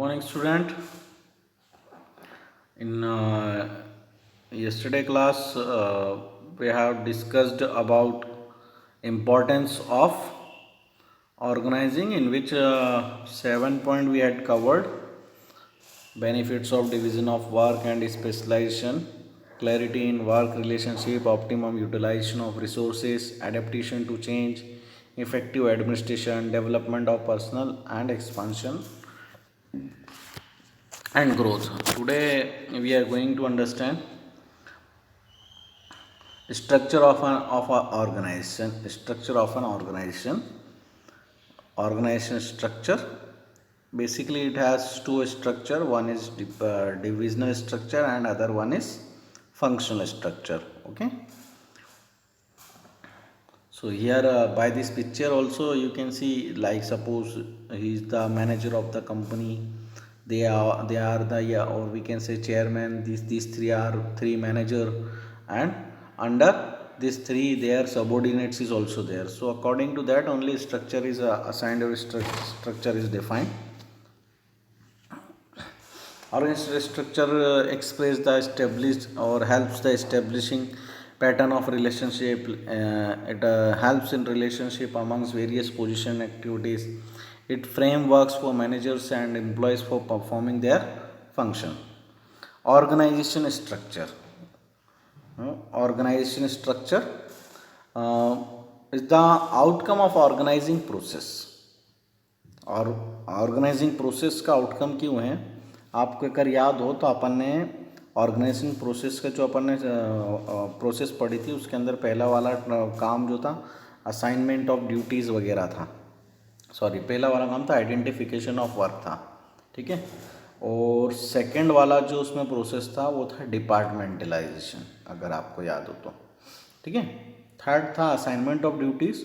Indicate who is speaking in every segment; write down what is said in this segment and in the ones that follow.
Speaker 1: Morning, student. In yesterday class, we have discussed about importance of organizing, in which 7 point we had covered: benefits of division of work and specialization, clarity in work relationship, optimum utilization of resources, adaptation to change, effective administration, development of personal and expansion and growth. Today we are going to understand structure of an organization. Structure of an organization structure. Basically, it has two structure. One is divisional structure and other one is functional structure. Okay. So here by this picture also you can see, like, suppose he is the manager of the company. They are the, yeah, or we can say chairman. These three are three manager, and under these three their subordinates is also there. So according to that only structure is assigned, or structure is defined. Organizational structure express the established or helps the establishing pattern of relationship. It helps in relationship amongst various position activities. It frameworks for managers and employees for performing their function. Organization structure. Organization structure uh, is the outcome of organizing process. और organising process का outcome क्यों है, आपको अगर याद हो तो अपन ने ऑर्गेनाइजिंग प्रोसेस का जो अपन ने प्रोसेस पढ़ी थी, उसके अंदर पहला वाला काम जो था असाइनमेंट ऑफ ड्यूटीज़ वगैरह था. सॉरी, पहला वाला काम था आइडेंटिफिकेशन ऑफ वर्क था. ठीक है. और सेकंड वाला जो उसमें प्रोसेस था वो था डिपार्टमेंटलाइजेशन, अगर आपको याद हो तो. ठीक है. थर्ड था असाइनमेंट ऑफ ड्यूटीज़,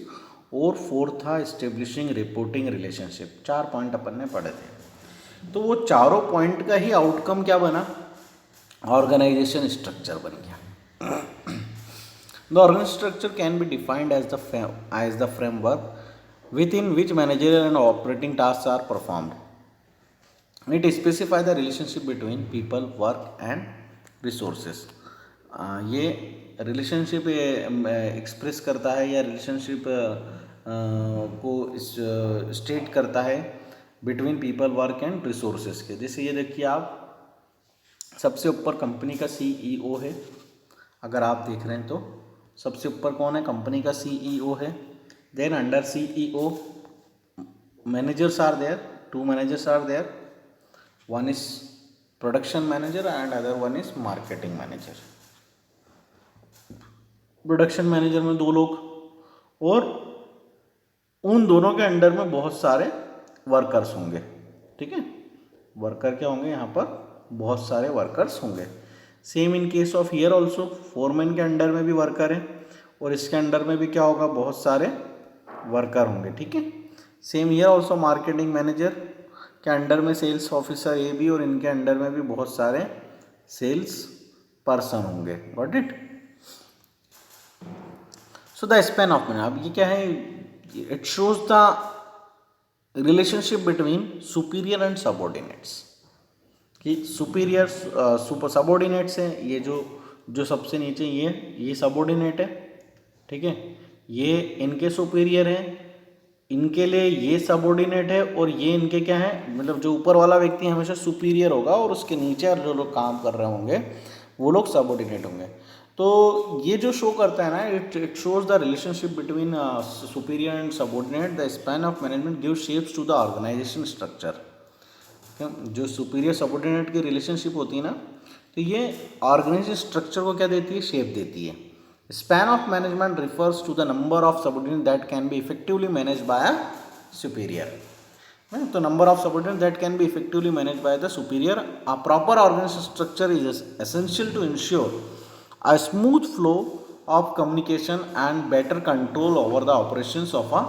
Speaker 1: और फोर्थ था इस्टेब्लिशिंग रिपोर्टिंग रिलेशनशिप. 4 पॉइंट अपन ने पढ़े थे. तो वो चारों पॉइंट का ही आउटकम क्या बना, ऑर्गेनाइजेशन स्ट्रक्चर बन गया. The organisation structure can be defined as the framework within which managerial and operating task are performed. It specify the relationship between people, work and resources. ये relationship express करता है, या relationship को state करता है between people, work and resources के. जैसे ये देखिए, आप सबसे ऊपर कंपनी का सीईओ है. अगर आप देख रहे हैं तो सबसे ऊपर कौन है, कंपनी का सीईओ है. Then under CEO managers are there, 2 managers are there. One is production manager and other one is marketing manager. Production manager में 2 लोग, और उन दोनों के अंडर में बहुत सारे वर्कर्स होंगे. ठीक है. वर्कर क्या होंगे, यहाँ पर बहुत सारे वर्कर्स होंगे. Same in case of here also, foreman के अंडर में भी वर्कर है, और इसके अंडर में भी क्या होगा, बहुत सारे वर्कर होंगे. ठीक है. Same here also, marketing manager के अंडर में सेल्स ऑफिसर ए बी, और इनके अंडर में भी बहुत सारे सेल्स पर्सन होंगे. Got it. So the span of man, अब ये क्या है, it shows the relationship between superior and subordinates. कि सुपीरियर सबऑर्डिनेट्स हैं, ये जो सबसे नीचे ये सबऑर्डिनेट है. ठीक है. ये इनके सुपीरियर हैं, इनके लिए ये सबऑर्डिनेट है, और ये इनके क्या है, मतलब जो ऊपर वाला व्यक्ति हमेशा सुपीरियर होगा, और उसके नीचे जो लोग काम कर रहे होंगे वो लोग सबऑर्डिनेट होंगे. तो ये जो शो करता है ना, it shows the relationship between superior and subordinate. The span of management give shapes to the organisation structure. जो सुपीरियर सबऑर्डिनेट की रिलेशनशिप होती है ना, तो ये ऑर्गेनाइजेशन स्ट्रक्चर को क्या देती है, शेप देती है. Span of management refers to the number of subordinate that can be effectively manage by a superior. तो number of subordinate that can be effectively manage by the superior. A proper organisation structure is essential to ensure a smooth flow of communication and better control over the operations of a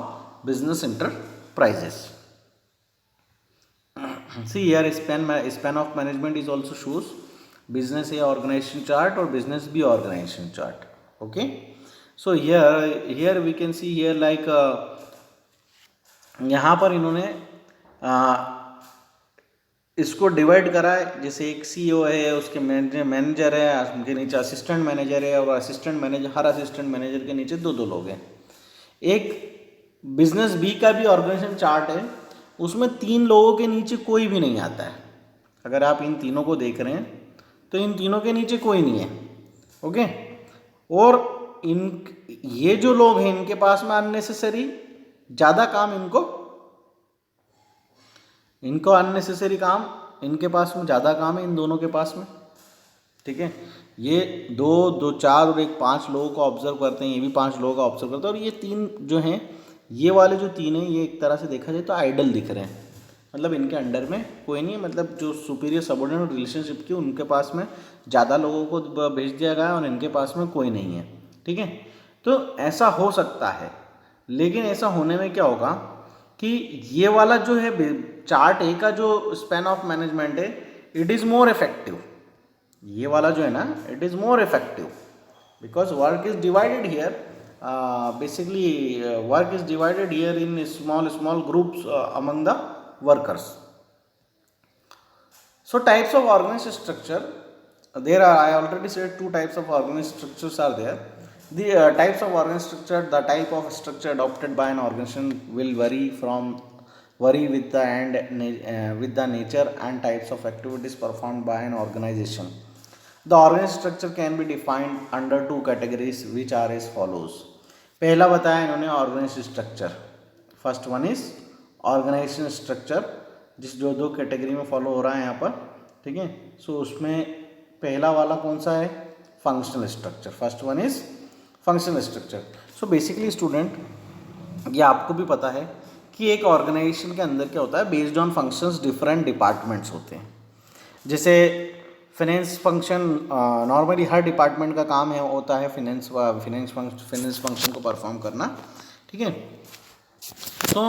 Speaker 1: business enterprises. See here, span of management is also shows business A organization chart or business B organization chart. Okay. So here we can see here, like यहाँ पर इन्होंने इसको divide करा है, जैसे एक CEO है, उसके मैनेजर है, उनके नीचे असिस्टेंट मैनेजर है, और असिस्टेंट मैनेजर, हर असिस्टेंट मैनेजर के नीचे दो दो लोग हैं। एक बिजनेस बी का भी ऑर्गेनाइजेशन चार्ट है, उसमें 3 लोगों के नीचे कोई भी नहीं आता है। अगर आप इन तीनों को देख रहे हैं तो इन तीनों के नीचे कोई नहीं है, ओके। और इन ये जो लोग हैं इनके पास में अननेसेसरी ज़्यादा काम, इनको अननेसेसरी काम इनके पास में ज़्यादा काम है, इन दोनों के पास में, ठीक है। ये दो दो 4 और एक 5 लोगों को ऑब्जर्व करते हैं, ये भी 5 लोगों का ऑब्जर्व करते हैं, और ये 3 जो हैं, ये वाले जो 3 हैं, ये एक तरह से देखा जाए तो आइडल दिख रहे हैं, मतलब इनके अंडर में कोई नहीं है, मतलब जो सुपीरियर सबऑर्डिनेट रिलेशनशिप की उनके पास में ज़्यादा लोगों को भेज दिया गया है और इनके पास में कोई नहीं है, ठीक है। तो ऐसा हो सकता है, लेकिन ऐसा होने में क्या होगा कि ये वाला जो है चार्ट ए का जो स्पैन ऑफ मैनेजमेंट है, इट इज़ मोर इफेक्टिव। ये वाला जो है ना, it is more effective because work is divided here, basically work is divided here in small groups among the workers. So types of organized structure, there are, I already said 2 types of organized structures are there. The types of organized structure, the type of structure adopted by an organization will vary with the nature and types of activities performed by an organization. The organized structure can be defined under 2 categories which are as follows. पहला बताया इन्होंने organisation structure, first one is organisation structure, जिस जो 2 category में follow हो रहा है यहाँ पर, ठीक है। सो उसमें पहला वाला कौन सा है, functional structure, first one is functional structure. So basically student, ये आपको भी पता है कि एक ऑर्गेनाइजेशन के अंदर क्या होता है, based on functions different departments होते हैं। जैसे फाइनेंस फंक्शन, नॉर्मली हर डिपार्टमेंट का काम है होता है फाइनेंस फंक्शन को परफॉर्म करना, ठीक है। तो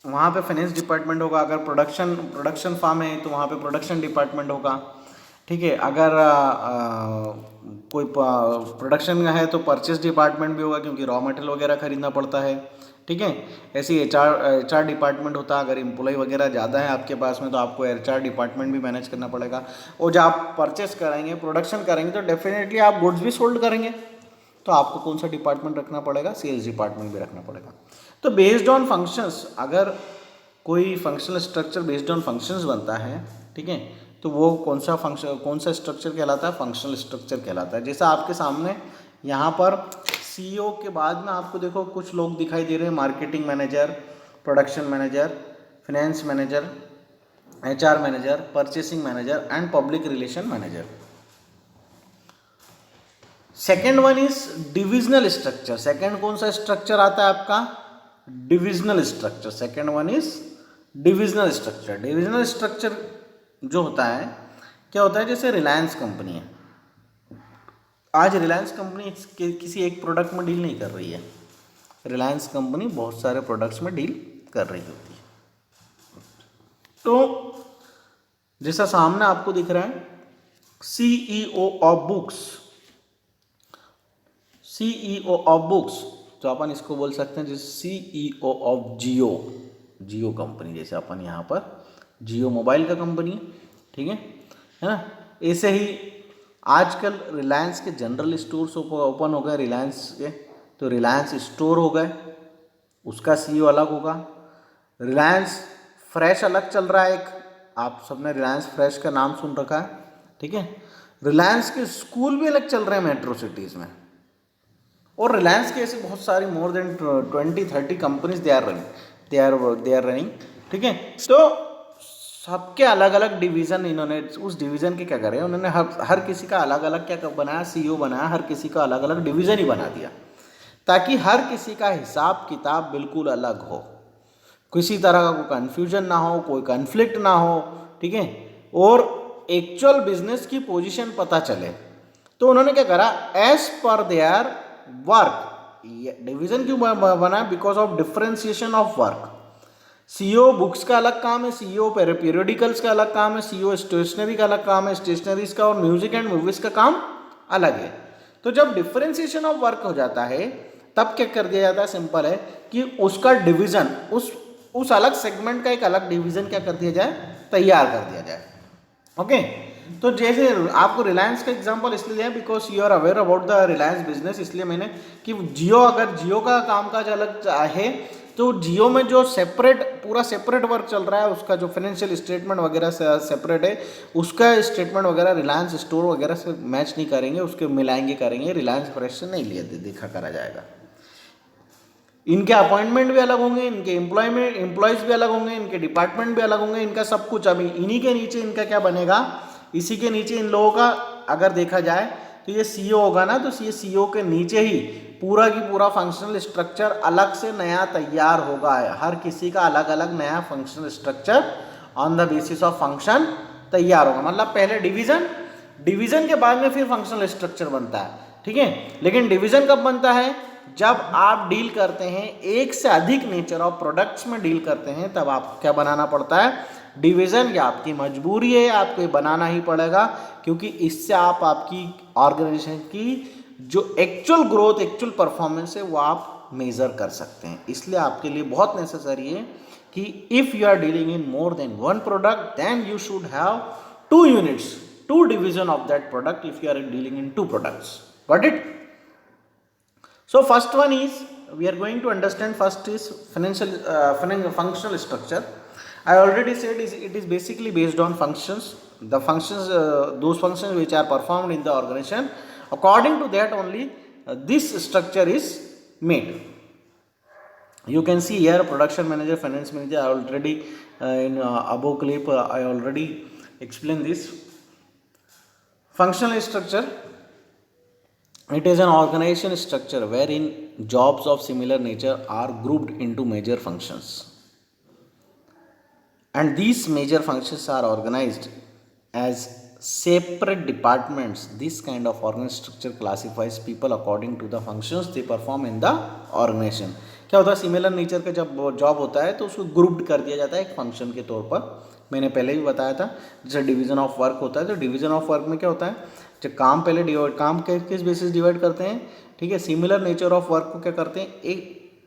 Speaker 1: वहाँ पे फाइनेंस डिपार्टमेंट होगा, अगर प्रोडक्शन फार्म है तो वहाँ पे प्रोडक्शन डिपार्टमेंट होगा, ठीक है। अगर कोई प्रोडक्शन है तो परचेस डिपार्टमेंट भी होगा, क्योंकि रॉ मटेरियल वगैरह खरीदना पड़ता है, ठीक है। ऐसे ही एचआर डिपार्टमेंट होता है, अगर एम्प्लॉय वगैरह ज़्यादा है आपके पास में तो आपको एचआर डिपार्टमेंट भी मैनेज करना पड़ेगा। और जब आप परचेस करेंगे, प्रोडक्शन करेंगे, तो डेफिनेटली आप गुड्स भी सोल्ड करेंगे, तो आपको कौन सा डिपार्टमेंट रखना पड़ेगा, सेल्स डिपार्टमेंट भी रखना पड़ेगा। तो बेस्ड ऑन फंक्शंस, अगर कोई functional structure based on functions बनता है, ठीक है, तो वो कौन सा स्ट्रक्चर कहलाता है, फंक्शनल स्ट्रक्चर कहलाता है। जैसा आपके सामने यहाँ पर सीईओ के बाद में आपको देखो कुछ लोग दिखाई दे रहे हैं, marketing manager, production manager, finance manager, HR manager, purchasing manager and public relation manager. Second one is divisional structure. Second कौन सा स्ट्रक्चर आता है आपका, divisional structure. Second one is divisional structure. Divisional structure जो होता है, क्या होता है, जैसे रिलायंस कंपनी है, आज रिलायंस कंपनी किसी एक प्रोडक्ट में डील नहीं कर रही है, रिलायंस कंपनी बहुत सारे प्रोडक्ट्स में डील कर रही होती है। तो जैसा सामने आपको दिख रहा है, CEO of books, CEO of books, तो अपन इसको बोल सकते हैं जैसे सीईओ ऑफ जियो कंपनी, जैसे अपन यहाँ पर जियो मोबाइल का कंपनी है, ठीक है ना। ऐसे ही आजकल रिलायंस के जनरल स्टोर्स ओपन हो गए रिलायंस के, तो रिलायंस स्टोर हो गए, उसका सीईओ अलग होगा। रिलायंस फ्रेश अलग चल रहा है एक, आप सबने रिलायंस फ्रेश का नाम सुन रखा है, ठीक है। रिलायंस के स्कूल भी अलग चल रहे हैं मेट्रो सिटीज़ में, और रिलायंस के ऐसे बहुत सारी more than 20-30 companies they are running, ठीक है। तो सबके अलग अलग डिवीज़न, इन्होंने उस डिवीज़न के क्या करे, उन्होंने हर किसी का अलग अलग क्या बनाया, सीईओ बनाया, हर किसी का अलग अलग डिवीज़न ही बना दिया, ताकि हर किसी का हिसाब किताब बिल्कुल अलग हो, किसी तरह का कोई कन्फ्यूजन ना हो, कोई कन्फ्लिक्ट ना हो, ठीक है, और एक्चुअल बिजनेस की पोजीशन पता चले। तो उन्होंने क्या करा, as per their work, division क्यों बना, because of differentiation of work. CEO books का अलग काम है, सीईओ पीरियडिकल्स का अलग काम है, सीईओ स्टेशनरी का अलग काम है, स्टेशनरीज का और म्यूजिक एंड मूवीज का काम अलग है। तो जब डिफरेंशिएशन ऑफ वर्क हो जाता है, तब क्या कर दिया जाता है, सिंपल है कि उसका डिवीजन, उस अलग सेगमेंट का एक अलग डिवीजन क्या कर दिया जाए, तैयार कर दिया जाए। ओके, तो जैसे आपको रिलायंस का एग्जांपल इसलिए है because you are aware about the Reliance business, इसलिए मैंने कि जियो, अगर जियो का कामकाज अलग है तो जियो में जो पूरा सेपरेट वर्क चल रहा है, उसका जो फाइनेंशियल स्टेटमेंट वगैरह सेपरेट है, उसका स्टेटमेंट वगैरह रिलायंस स्टोर वगैरह से मैच नहीं करेंगे, उसके मिलाएंगे करेंगे, रिलायंस फ्रेश से नहीं लिया देखा करा जाएगा। इनके अपॉइंटमेंट भी अलग होंगे, इनके एम्प्लॉयज़ भी अलग होंगे, इनके डिपार्टमेंट भी अलग होंगे, इनका सब कुछ। अभी इन्हीं के नीचे इनका क्या बनेगा, इसी के नीचे इन लोगों का अगर देखा जाए तो ये सीईओ होगा ना, तो ये सीईओ के नीचे ही पूरा की पूरा फंक्शनल स्ट्रक्चर अलग से नया तैयार होगा। हर किसी का अलग अलग नया functional structure on the basis of function तैयार होगा। मतलब पहले डिवीजन के बाद में फिर फंक्शनल स्ट्रक्चर बनता है, ठीक है। लेकिन डिवीजन कब बनता है, जब आप डील करते हैं एक से अधिक नेचर ऑफ प्रोडक्ट्स में डील करते हैं, तब आपको क्या बनाना पड़ता है, डिवीजन। या आपकी मजबूरी है, आपको ये बनाना ही पड़ेगा, क्योंकि इससे आप आपकी ऑर्गेनाइजेशन की जो एक्चुअल ग्रोथ, एक्चुअल परफॉर्मेंस है, वो आप मेजर कर सकते हैं। इसलिए आपके लिए बहुत नेसेसरी है कि if you are dealing in more than one product, then you should have 2 units, 2 division of that product if you are dealing in 2 products. Got it? So first one is, we are going to understand, first is functional structure. I already said it is basically based on functions. The functions, those functions which are performed in the organization, according to that only this structure is made. You can see here production manager, finance manager. I already in above clip I already explained this. Functional structure, it is an organization structure wherein jobs of similar nature are grouped into major functions, and these major functions are organized as separate departments. This kind of organization structure classifies people according to the functions they perform in the organization. क्या होता है, similar nature का जब job होता है तो उसको grouped कर दिया जाता है एक फंक्शन के तौर पर। मैंने पहले भी बताया था, जैसे डिवीजन ऑफ वर्क होता है, तो डिवीजन ऑफ वर्क में क्या होता है, जब काम पहले काम किस बेसिस डिवाइड करते हैं, ठीक है, सिमिलर नेचर ऑफ वर्क को क्या करते हैं,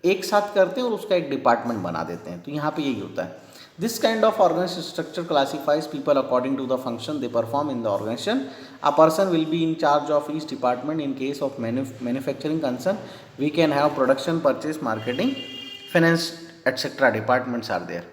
Speaker 1: एक साथ करते हैं और उसका एक डिपार्टमेंट बना देते हैं। तो यहाँ पे यही होता है। This kind of organisation structure classifies people according to the function they perform in the organisation. A person will be in charge of each department. In case of manufacturing concern we can have production, purchase, marketing, finance etcetera departments are there.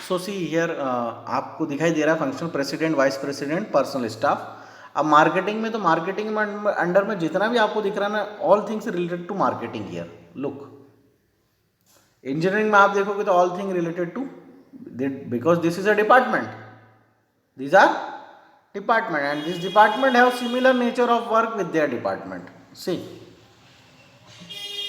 Speaker 1: So see here आपको दिखाई दे रहा है functional president, vice president, personal staff. अब marketing में, तो marketing में under में जितना भी आपको दिख रहा है ना, all things related to marketing here. Look, engineering में आप देखोगे तो all thing related to, because this is a department, these are department and this department have similar nature of work with their department. See,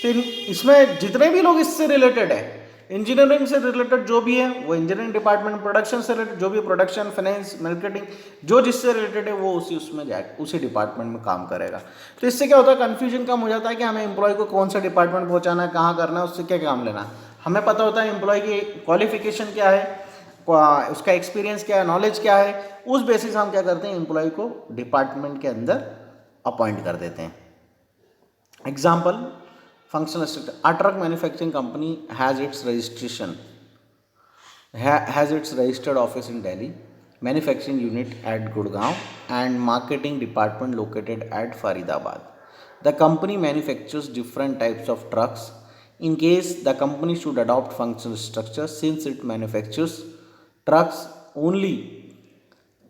Speaker 1: तो इसमें जितने भी लोग इससे रिलेटेड है, इंजीनियरिंग से रिलेटेड जो भी है वो इंजीनियरिंग डिपार्टमेंट, प्रोडक्शन से रिलेटेड जो भी प्रोडक्शन, फाइनेंस, मार्केटिंग, जो जिससे रिलेटेड है वो उसमें जाए, उसी डिपार्टमेंट में काम करेगा. तो इससे क्या होता है, कंफ्यूजन कम हो जाता है कि हमें एम्प्लॉय को कौन सा डिपार्टमेंट पहुंचाना है, कहाँ करना है, उससे क्या काम लेना है. हमें पता होता है एम्प्लॉय की क्वालिफिकेशन क्या है, उसका एक्सपीरियंस क्या है, नॉलेज क्या है. उस बेसिस हम क्या करते हैं, एम्प्लॉय को डिपार्टमेंट के अंदर अपॉइंट कर देते हैं. Example, functional structure. A truck manufacturing company has its registered office in Delhi, manufacturing unit at Gurgaon, and marketing department located at Faridabad. The company manufactures different types of trucks. In case the company should adopt functional structure, since it manufactures trucks only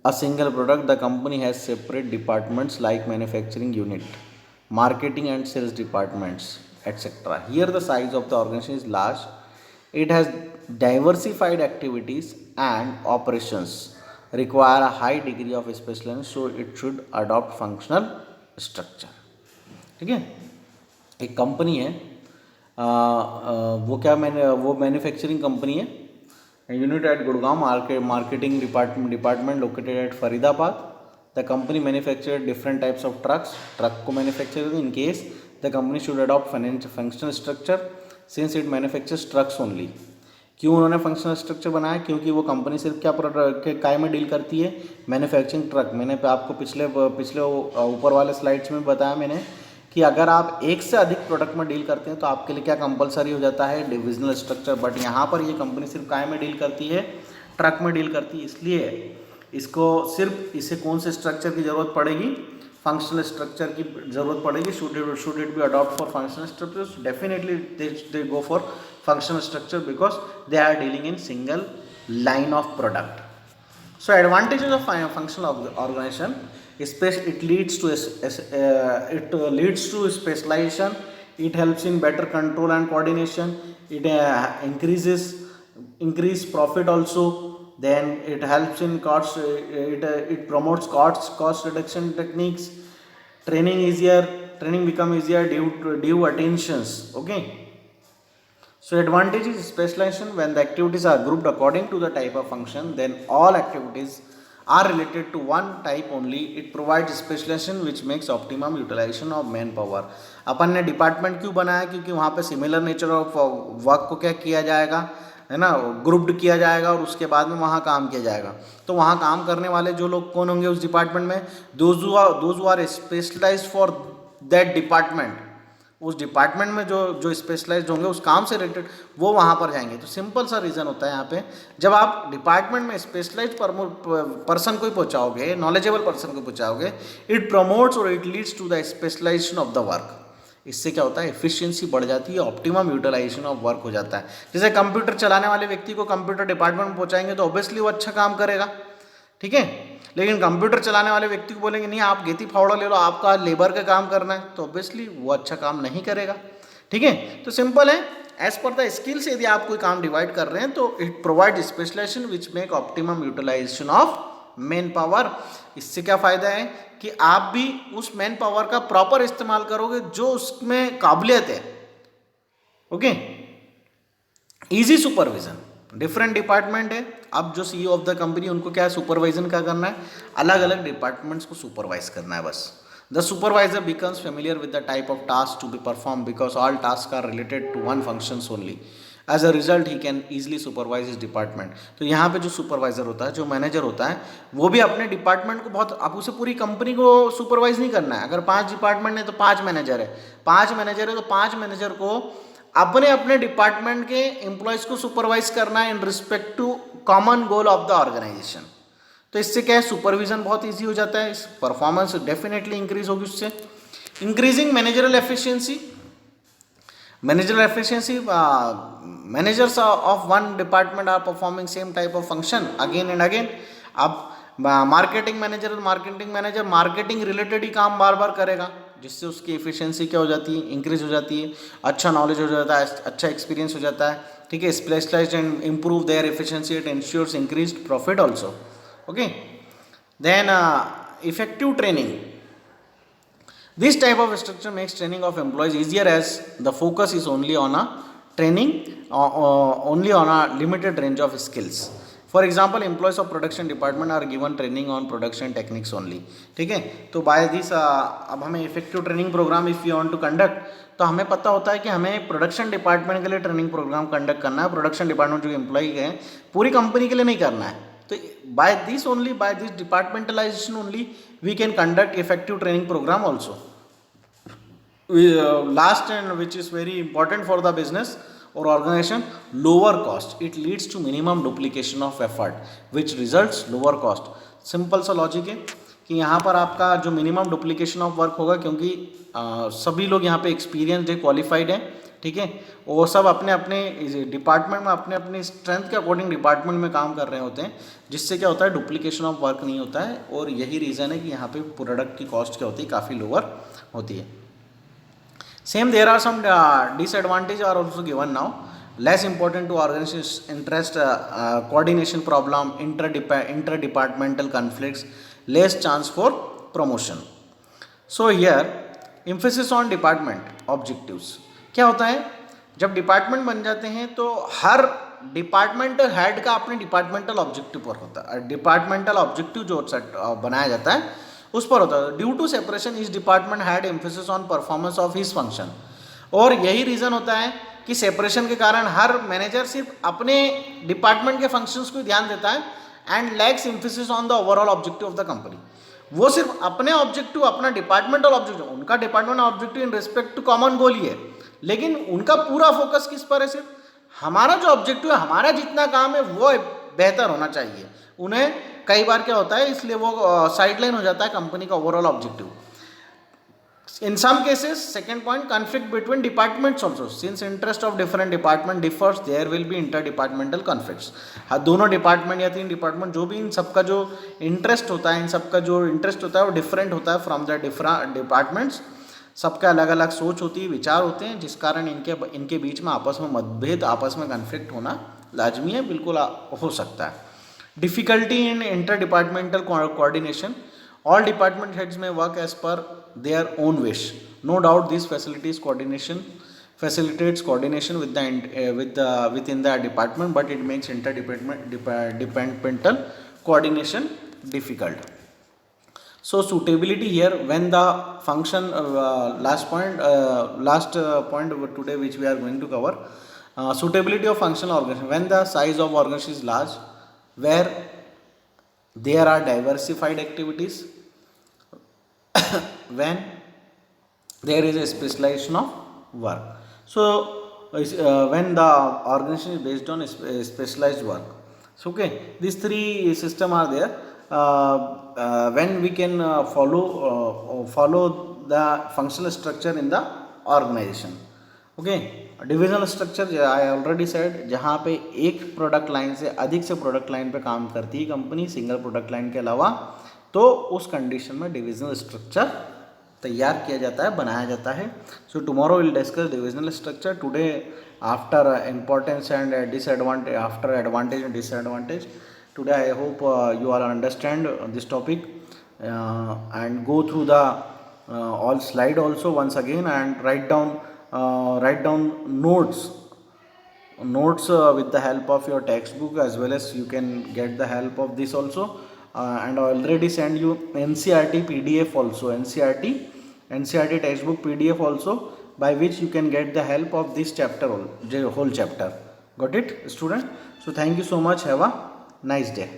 Speaker 1: a single product, the company has separate departments like manufacturing unit, marketing and sales departments, etc. Here the size of the organization is large. It has diversified activities and operations require a high degree of specialization, so it should adopt functional structure. ठीक है, एक company है, वो manufacturing company है, unit at Gurgaon, marketing department located at Faridabad. The company manufacture different types of truck को manufacture. In case the company should adopt functional structure since it manufactures trucks only. क्यों उन्होंने functional structure बनाया, क्योंकि वो company सिर्फ क्या काय में डील करती है, मैन्युफैक्चरिंग ट्रक. मैंने आपको पिछले ऊपर वाले स्लाइड्स में बताया मैंने कि अगर आप एक से अधिक प्रोडक्ट में डील करते हैं तो आपके लिए क्या कंपलसरी हो जाता है, डिविजनल स्ट्रक्चर. बट यहाँ पर ये कंपनी सिर्फ काय में डील करती है, ट्रक में डील करती है, इसलिए इसको सिर्फ इसे कौन से स्ट्रक्चर की ज़रूरत पड़ेगी, फंक्शनल स्ट्रक्चर की ज़रूरत पड़ेगी. Should it be adopt for functional structures, definitely they go for functional structure because they are dealing in single line of product. So advantages of functional organization, it leads to specialization, it helps in better control and coordination, it increase profit also, then it helps in cost, it promotes cost reduction techniques, training become easier due attentions. Okay. So advantage is specialization. When the activities are grouped according to the type of function, then all activities are related to one type only. It provides specialization which makes optimum utilization of manpower. अपन ने department क्यों बनाया, क्योंकि वहाँ पे similar nature of work को क्या किया जाएगा, है ना, ग्रुप्ड किया जाएगा और उसके बाद में वहाँ काम किया जाएगा. तो वहाँ काम करने वाले जो लोग कौन होंगे उस डिपार्टमेंट में, those who are specialised for that department. उस डिपार्टमेंट में जो स्पेशलाइज्ड होंगे उस काम से रिलेटेड वो वहाँ पर जाएंगे. तो सिंपल सा रीज़न होता है यहाँ पे, जब आप डिपार्टमेंट में स्पेशलाइज्ड पर्सन को ही पहुँचाओगे, नॉलेजेबल पर्सन को पहुँचाओगे, इट प्रमोट्स और it leads to the specialisation of the work. इससे क्या होता है, एफिशिएंसी बढ़ जाती है, ऑप्टिमम यूटिलाइजेशन ऑफ वर्क हो जाता है. जैसे कंप्यूटर चलाने वाले व्यक्ति को कंप्यूटर डिपार्टमेंट में पहुँचाएंगे तो ऑब्वियसली वो अच्छा काम करेगा, ठीक है. लेकिन कंप्यूटर चलाने वाले व्यक्ति को बोलेंगे नहीं आप गेती फावड़ा ले लो, आपका लेबर का काम करना है, तो ऑब्वियसली वो अच्छा काम नहीं करेगा, ठीक है. तो सिंपल है, एज पर द स्किल्स यदि आप कोई काम डिवाइड कर रहे हैं तो it provide specialisation which make optimum utilisation of man power. इससे क्या फ़ायदा है कि आप भी उस मैन पावर का प्रॉपर इस्तेमाल करोगे जो उसमें काबिलियत है. Okay. Easy supervision, different department है. अब जो CEO ऑफ द कंपनी उनको क्या सुपरवाइजन क्या करना है, अलग अलग डिपार्टमेंट्स को सुपरवाइज करना है बस. The supervisor becomes familiar with the type of task to be perform because all task are related to one functions only. As a result he can easily supervise his department. तो यहाँ पे जो supervisor होता है, जो manager होता है, वो भी अपने डिपार्टमेंट को बहुत, अब उसे पूरी कंपनी को सुपरवाइज नहीं करना है. अगर 5 डिपार्टमेंट है तो 5 मैनेजर है, 5 मैनेजर है तो 5 मैनेजर को अपने अपने डिपार्टमेंट के एम्प्लॉयज को सुपरवाइज करना है in respect to common goal of the organisation. तो इससे क्या है, सुपरविजन बहुत इजी हो जाता है, परफॉर्मेंस डेफिनेटली इंक्रीज होगी उससे. Increasing managerial efficiency, managers of one department are performing same type of function again and again. अब मार्केटिंग मैनेजर मार्केटिंग रिलेटेड ही काम बार बार करेगा, जिससे उसकी एफिशिएंसी क्या हो जाती है, इंक्रीज हो जाती है, अच्छा नॉलेज हो जाता है, अच्छा एक्सपीरियंस हो जाता है, ठीक है. Specialised and improve their efficiency, it ensures increased profit also. Okay. Then effective training. This type of structure makes training of employees easier as the focus is only on a training, only on a limited range of skills. For example, employees of production department are given training on production techniques only. ठीक है. तो by this अब हमें effective training program if we want to conduct, तो हमें पता होता है कि हमें प्रोडक्शन डिपार्टमेंट के लिए ट्रेनिंग प्रोग्राम कंडक्ट करना है. प्रोडक्शन डिपार्टमेंट जो एम्प्लॉई है पूरी कंपनी के लिए नहीं करना है. तो by this departmentalization only we can conduct effective training program also. Last and which is very important for the business or organization, lower cost. It leads to minimum duplication of effort which results lower cost. Simple सा logic है कि यहाँ पर आपका जो minimum duplication of work होगा, क्योंकि सभी लोग यहाँ पे एक्सपीरियंसड है, क्वालिफाइड है, ठीक है. वो सब अपने अपने डिपार्टमेंट में अपने अपने स्ट्रेंथ के अकॉर्डिंग डिपार्टमेंट में काम कर रहे होते हैं, जिससे क्या होता है, डुप्लीकेशन ऑफ वर्क नहीं होता है. और यही रीज़न है कि यहाँ पे प्रोडक्ट की कॉस्ट क्या होती है, काफ़ी लोअर होती है. Same, there are some disadvantages are also given now. Less important to organization's interest, coordination problem, interdepartmental conflicts, less chance for promotion. So here, emphasis on department objectives. क्या होता है, जब डिपार्टमेंट बन जाते हैं तो हर डिपार्टमेंटल हेड का अपने डिपार्टमेंटल ऑब्जेक्टिव पर होता है. डिपार्टमेंटल ऑब्जेक्टिव जो बनाया जाता है उस पर होता है. ड्यू टू सेपरेशन इस department had emphasis on performance of his function. और यही रीज़न होता है कि सेपरेशन के कारण हर मैनेजर सिर्फ अपने डिपार्टमेंट के फंक्शंस को ध्यान देता है and lacks emphasis on the overall objective of the company. वो सिर्फ अपने ऑब्जेक्टिव, अपना डिपार्टमेंटल ऑब्जेक्टिव, उनका department objective in respect to common goal ही है, लेकिन उनका पूरा फोकस किस पर है, सिर्फ हमारा जो ऑब्जेक्टिव है, हमारा जितना काम है वो बेहतर होना चाहिए। उन्हें कई बार क्या होता है, इसलिए वो साइडलाइन हो जाता है कंपनी का overall objective. In some cases, second point, conflict between departments also. Since interest of different department differs, there will be interdepartmental conflicts. हाँ, दोनों डिपार्टमेंट या 3 डिपार्टमेंट जो भी, इन सबका जो इंटरेस्ट होता है, इन सबका जो इंटरेस्ट होता है वो डिफरेंट होता है फ्रॉम द डिफरेंट डिपार्टमेंट्स। सबका अलग अलग सोच होती है, विचार होते हैं, जिस कारण इनके बीच में आपस में मतभेद, आपस में कन्फ्लिक्ट होना लाजमी है, बिल्कुल हो सकता है। Difficulty in inter departmental coordination. All department heads may work as per their own wish. No doubt this facilitates coordination within the department, but it makes interdepartmental coordination difficult. So suitability here, when the function last point today which we are going to cover, suitability of functional organization. When the size of organization is large, where there are diversified activities, when there is a specialization of work. So when the organization is based on specialized work. So okay, these three systems are there. When we can follow the functional structure in the organization. Okay, divisional structure I already said, जहाँ पे एक product line से अधिक से product line पे काम करती है कंपनी सिंगल प्रोडक्ट लाइन के अलावा, तो उस कंडीशन में डिविजनल स्ट्रक्चर तैयार किया जाता है, बनाया जाता है. So tomorrow will discuss divisional structure. Today after importance and disadvantage, after advantage and disadvantage, today I hope you all understand this topic and go through the all slide also once again, and write down notes with the help of your textbook, as well as you can get the help of this also. And I already send you NCERT PDF also, NCERT textbook PDF also, by which you can get the help of this chapter, whole chapter. Got it, student? So thank you so much. Have a nice day.